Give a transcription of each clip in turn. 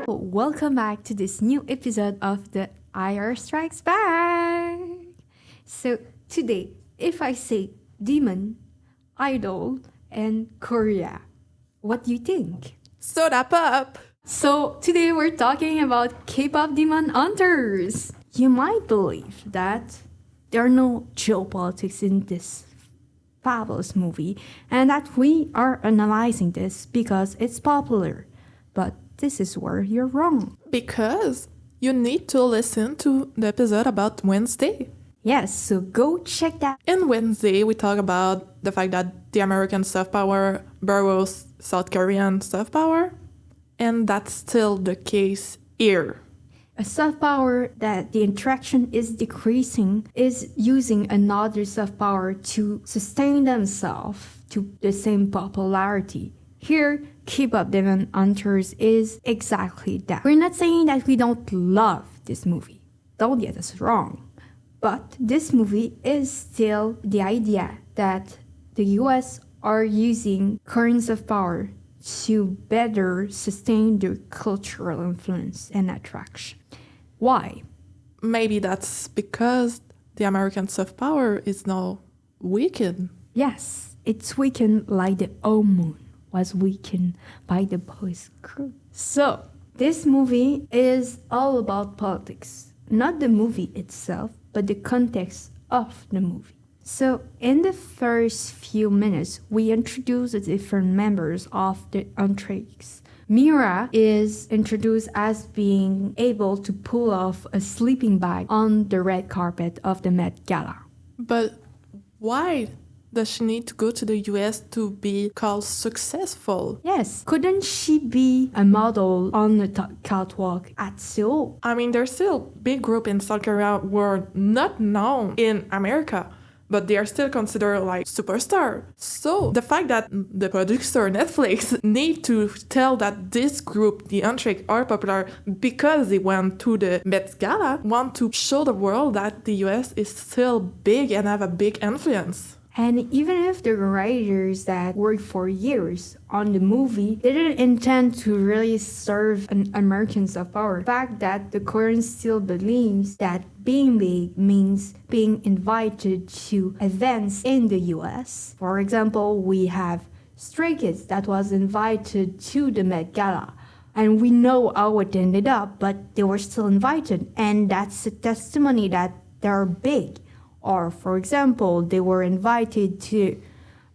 Welcome back to this new episode of the IR Strikes Back. So today, if I say demon, idol, and Korea, what do you think? Soda pop! So today we're talking about K-pop demon hunters. You might believe that there are no geopolitics in this fabulous movie and that we are analyzing this because it's popular. But this is where you're wrong. Because you need to listen to the episode about Wednesday. Yes, so go check that. In Wednesday, we talk about the fact that the American soft power borrows South Korean soft power. And that's still the case here. A soft power that the interaction is decreasing is using another soft power to sustain themselves to the same popularity. Here, K-pop demon hunters is exactly that. We're not saying that we don't love this movie. Don't get us wrong. But this movie is still the idea that the US are using currents of power to better sustain their cultural influence and attraction. Why? Maybe that's because the American soft power is now weakened. Yes, it's weakened like the old moon was weakened by the boys' crew. So, this movie is all about politics. Not the movie itself, but the context of the movie. So, in the first few minutes, we introduce the different members of the entrées. Mira is introduced as being able to pull off a sleeping bag on the red carpet of the Met Gala. But why does she need to go to the US to be called successful? Yes, couldn't she be a model on the catwalk at Seoul? I mean, there's still big group in South Korea who are not known in America, but they are still considered like superstar. So the fact that the producer Netflix need to tell that this group, the Untrack, are popular because they went to the Met Gala, want to show the world that the US is still big and have a big influence. And even if the writers that worked for years on the movie didn't intend to really serve an American soft power, the fact that the Koreans still believes that being big means being invited to events in the US. For example, we have Stray Kids that was invited to the Met Gala. And we know how it ended up, but they were still invited. And that's a testimony that they're big. Or, for example, they were invited to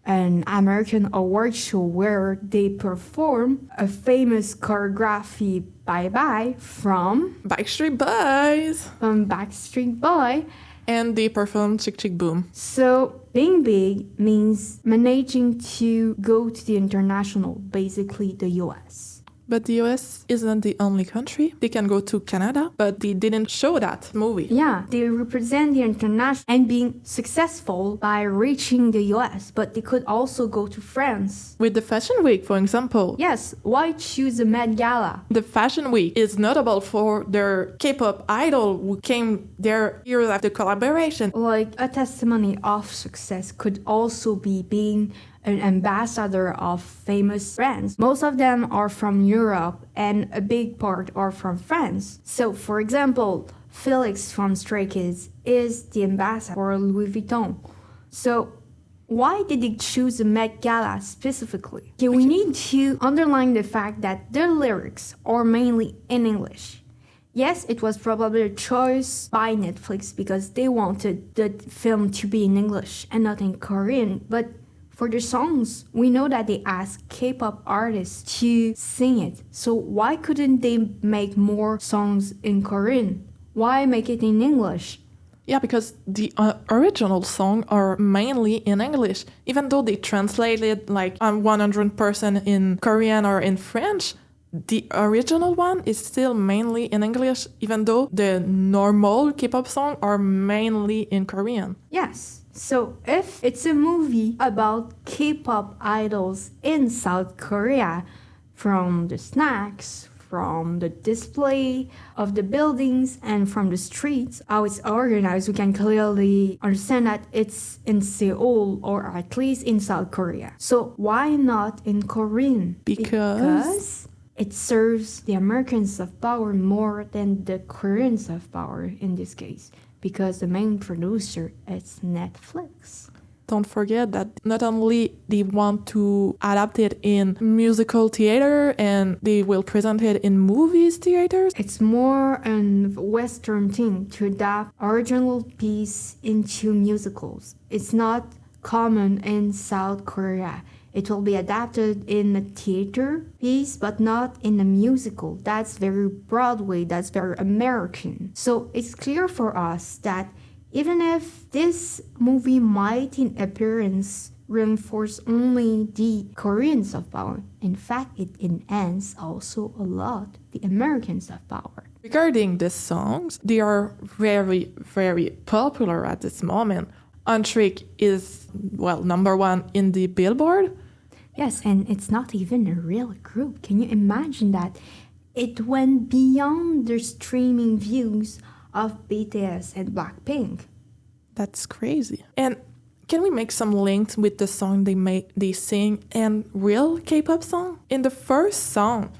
an American award show where they perform a famous choreography Bye Bye from Backstreet Boys. Backstreet Boy. And they perform Chick Chick Boom. So being big means managing to go to the international, basically the US. But the US isn't the only country. They can go to Canada, but they didn't show that movie. Yeah, they represent the international and being successful by reaching the US, but they could also go to France. With the Fashion Week, for example. Yes, why choose the Met Gala? The Fashion Week is notable for their K-pop idol who came there years after collaboration. Like a testimony of success could also be being an ambassador of famous brands. Most of them are from Europe and a big part are from France. So, for example, Felix from Stray Kids is the ambassador for Louis Vuitton. So, why did they choose the Met Gala specifically? Okay, we need to underline the fact that their lyrics are mainly in English. Yes, it was probably a choice by Netflix because they wanted the film to be in English and not in Korean, but for the songs, we know that they asked K-pop artists to sing it. So why couldn't they make more songs in Korean? Why make it in English? Yeah, because the original songs are mainly in English. Even though they translated like 100% in Korean or in French, the original one is still mainly in English, even though the normal K-pop songs are mainly in Korean. Yes. So if it's a movie about K-pop idols in South Korea, from the snacks, from the display of the buildings and from the streets, how it's organized, we can clearly understand that it's in Seoul or at least in South Korea. So why not in Korean? Because it serves the Americans of power more than the Koreans of power in this case, because the main producer is Netflix. Don't forget that not only they want to adapt it in musical theater and they will present it in movies theaters. It's more a Western thing to adapt original piece into musicals. It's not common in South Korea. It will be adapted in a theater piece, but not in a musical. That's very Broadway, that's very American. So it's clear for us that even if this movie might in appearance reinforce only the Koreans of power, in fact, it enhances also a lot the Americans of power. Regarding the songs, they are very, very popular at this moment. Untrick is, number one in the Billboard. Yes, and it's not even a real group. Can you imagine that? It went beyond the streaming views of BTS and Blackpink. That's crazy. And can we make some links with the song they sing and real K-pop song? In the first song,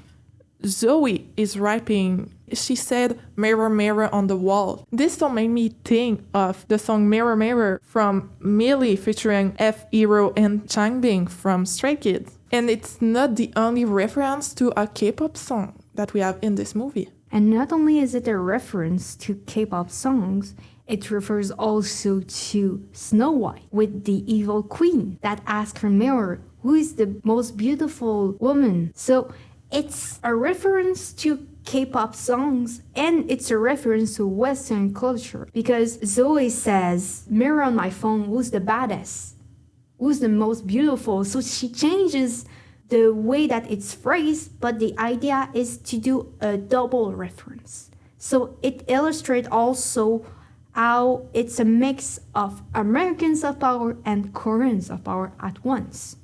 Zoe is rapping. She said, "Mirror, mirror on the wall." This song made me think of the song "Mirror, Mirror" from Millie featuring F-Hero and Changbin from Stray Kids. And it's not the only reference to a K-pop song that we have in this movie. And not only is it a reference to K-pop songs, it refers also to Snow White with the evil queen that asks her mirror, who is the most beautiful woman? So it's a reference to K-pop songs and it's a reference to Western culture because Zoe says, "Mirror on my phone, who's the baddest? Who's the most beautiful?" So she changes the way that it's phrased, but the idea is to do a double reference. So it illustrates also how it's a mix of Americans of power and Koreans of power at once.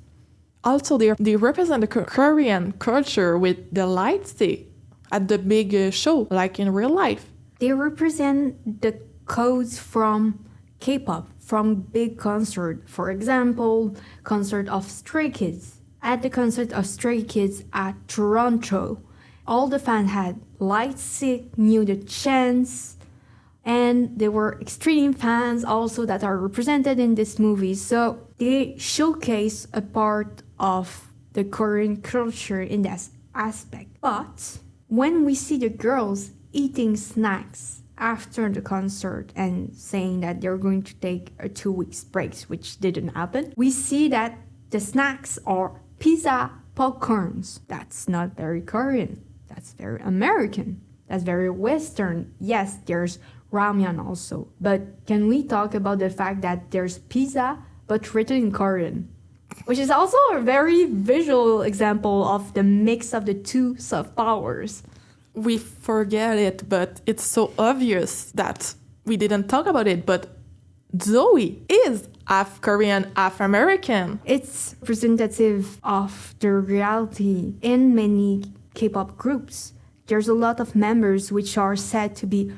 Also, they represent the Korean culture with the light stick at the big show, like in real life. They represent the codes from K-pop, from big concert. For example, concert of Stray Kids. At the concert of Stray Kids at Toronto, all the fans had light stick, knew the chants, and there were extreme fans also that are represented in this movie. So they showcase a part of the Korean culture in that aspect. But when we see the girls eating snacks after the concert and saying that they're going to take a 2 weeks break, which didn't happen, we see that the snacks are pizza, popcorns. That's not very Korean. That's very American. That's very Western. Yes, there's ramen also. But can we talk about the fact that there's pizza but written in Korean? Which is also a very visual example of the mix of the two soft powers. We forget it, but it's so obvious that we didn't talk about it, but Zoe is half Korean, half American. It's representative of the reality in many K-pop groups. There's a lot of members which are said to be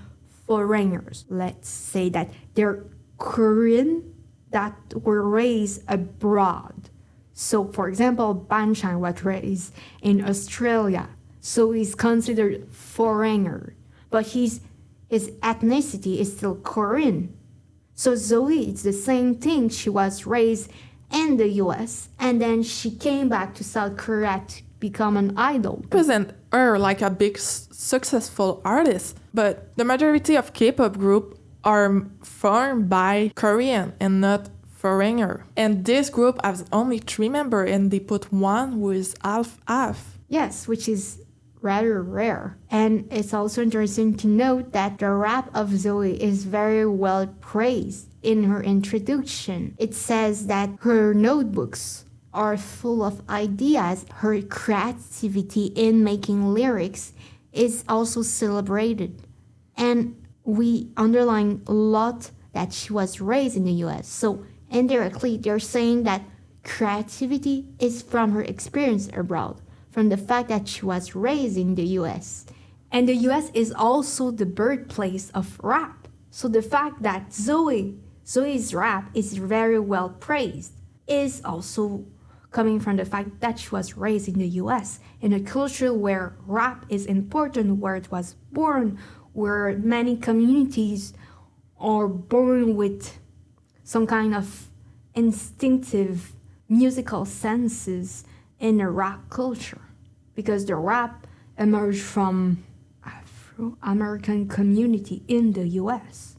foreigners. Let's say that they're Korean that were raised abroad. So, for example, Banchan was raised in Australia, so he's considered foreigner, but his ethnicity is still Korean. So Zoe, it's the same thing. She was raised in the US, and then she came back to South Korea to become an idol. Present her like a big successful artist, but the majority of K-pop groups are formed by Korean and not foreigner. And this group has only 3 members, and they put one who is half-half. Yes, which is rather rare. And it's also interesting to note that the rap of Zoe is very well praised in her introduction. It says that her notebooks are full of ideas. Her creativity in making lyrics is also celebrated. And we underline a lot that she was raised in the US. So indirectly, they're saying that creativity is from her experience abroad. from the fact that she was raised in the US. And the US is also the birthplace of rap. So the fact that Zoe's rap is very well praised is also coming from the fact that she was raised in the US, in a culture where rap is important, where it was born, where many communities are born with some kind of instinctive musical senses in the rap culture. Because the rap emerged from Afro-American community in the US.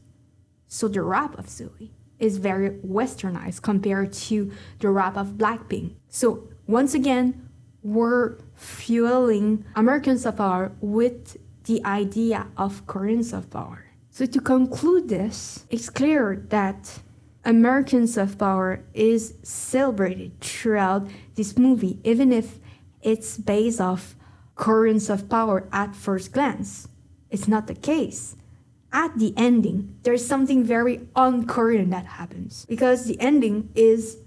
So the rap of Zoe is very westernized compared to the rap of Blackpink. So once again, we're fueling American soft power with the idea of Korean soft power. So to conclude this, it's clear that American soft power is celebrated throughout this movie, even if it's based off Korean soft power at first glance. It's not the case. At the ending, there's something very un-Korean that happens, because the ending is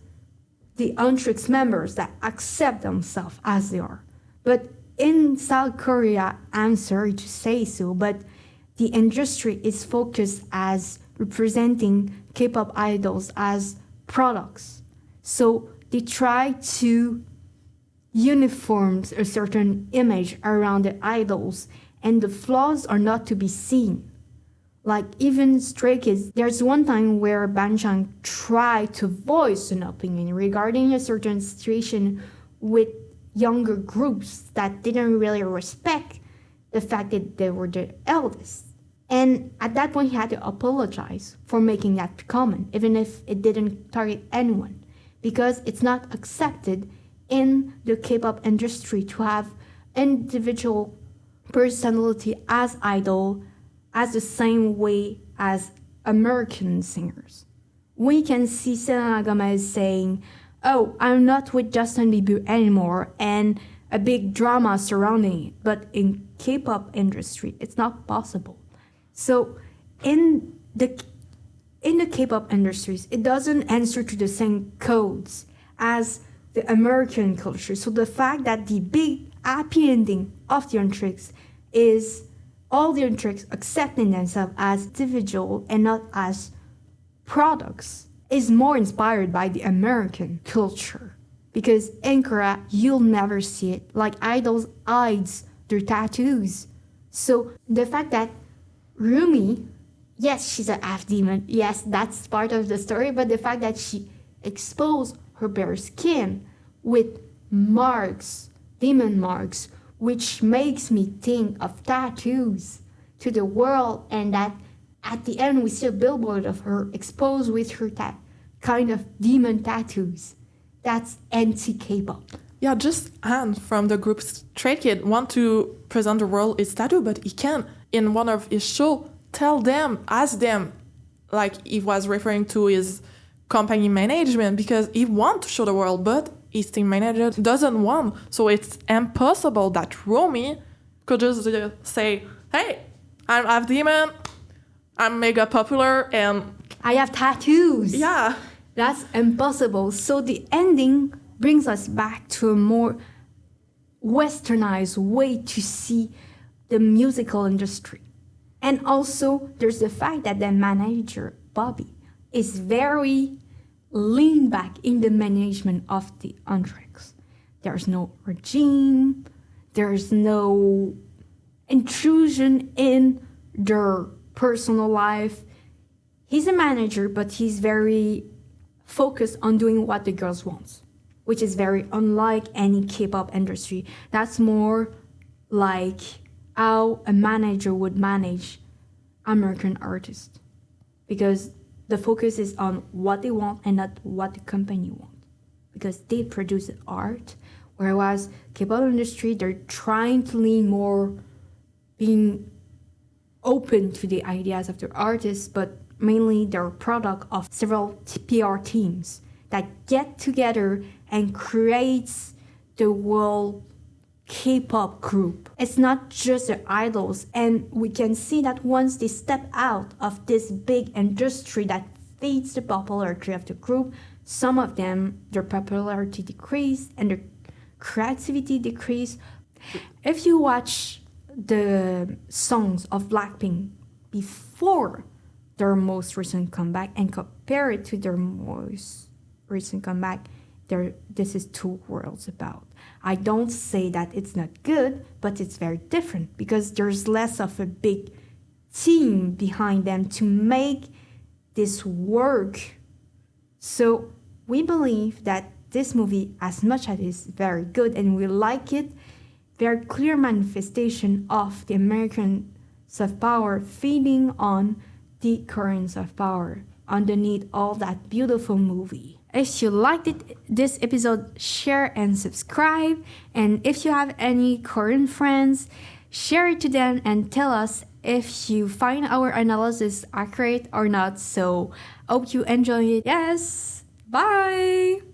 the Untrix members that accept themselves as they are. But in South Korea, I'm sorry to say so, but the industry is focused as representing K-pop idols as products. So they try to uniform a certain image around the idols, and the flaws are not to be seen. Like even Stray Kids, there's one time where Banchang tried to voice an opinion regarding a certain situation with younger groups that didn't really respect the fact that they were the eldest. And at that point, he had to apologize for making that comment, even if it didn't target anyone, because it's not accepted in the K-pop industry to have individual personality as idol as the same way as American singers. We can see Selena Gomez saying, "Oh, I'm not with Justin Bieber anymore," and a big drama surrounding it. But in K-pop industry, it's not possible. So in the K-pop industries, it doesn't answer to the same codes as the American culture. So the fact that the big happy ending of the Untrix is all the Untrix accepting themselves as individual and not as products is more inspired by the American culture. Because in Korea, you'll never see it. Like idols hides their tattoos. So the fact that Rumi, yes, she's a half demon. Yes, that's part of the story. But the fact that she exposed her bare skin with marks, demon marks, which makes me think of tattoos to the world, and that at the end we see a billboard of her exposed with her kind of demon tattoos. That's anti-K-pop. Yeah, just Han from the group Stray Kid want to present the world his tattoo, but he can't. In one of his show, ask them, like he was referring to his company management, because he want to show the world, but his team manager doesn't want. So it's impossible that Romy could just say, "Hey, I'm half demon, I'm mega popular, and I have tattoos." Yeah. That's impossible. So the ending brings us back to a more westernized way to see the musical industry. And also, there's the fact that the manager, Bobby, is very lean back in the management of the Untrix. There's no regime, there's no intrusion in their personal life. He's a manager, but he's very focused on doing what the girls want, which is very unlike any K-pop industry. That's more like how a manager would manage American artists, because the focus is on what they want and not what the company wants, because they produce the art, whereas K-pop industry, they're trying to lean more being open to the ideas of the artists, but mainly they're a product of several PR teams that get together and creates the world K-pop group. It's not just the idols, and we can see that once they step out of this big industry that feeds the popularity of the group, some of them, their popularity decreased and their creativity decrease. If you watch the songs of Blackpink before their most recent comeback and compare it to their most recent comeback, this is two worlds about. I don't say that it's not good, but it's very different because there's less of a big team behind them to make this work. So we believe that this movie, as much as it's very good and we like it, very clear manifestation of the American soft power feeding on the Korean soft power underneath all that beautiful movie. If you liked this episode, share and subscribe. And if you have any Korean friends, share it to them and tell us if you find our analysis accurate or not. So, hope you enjoy it. Yes, bye!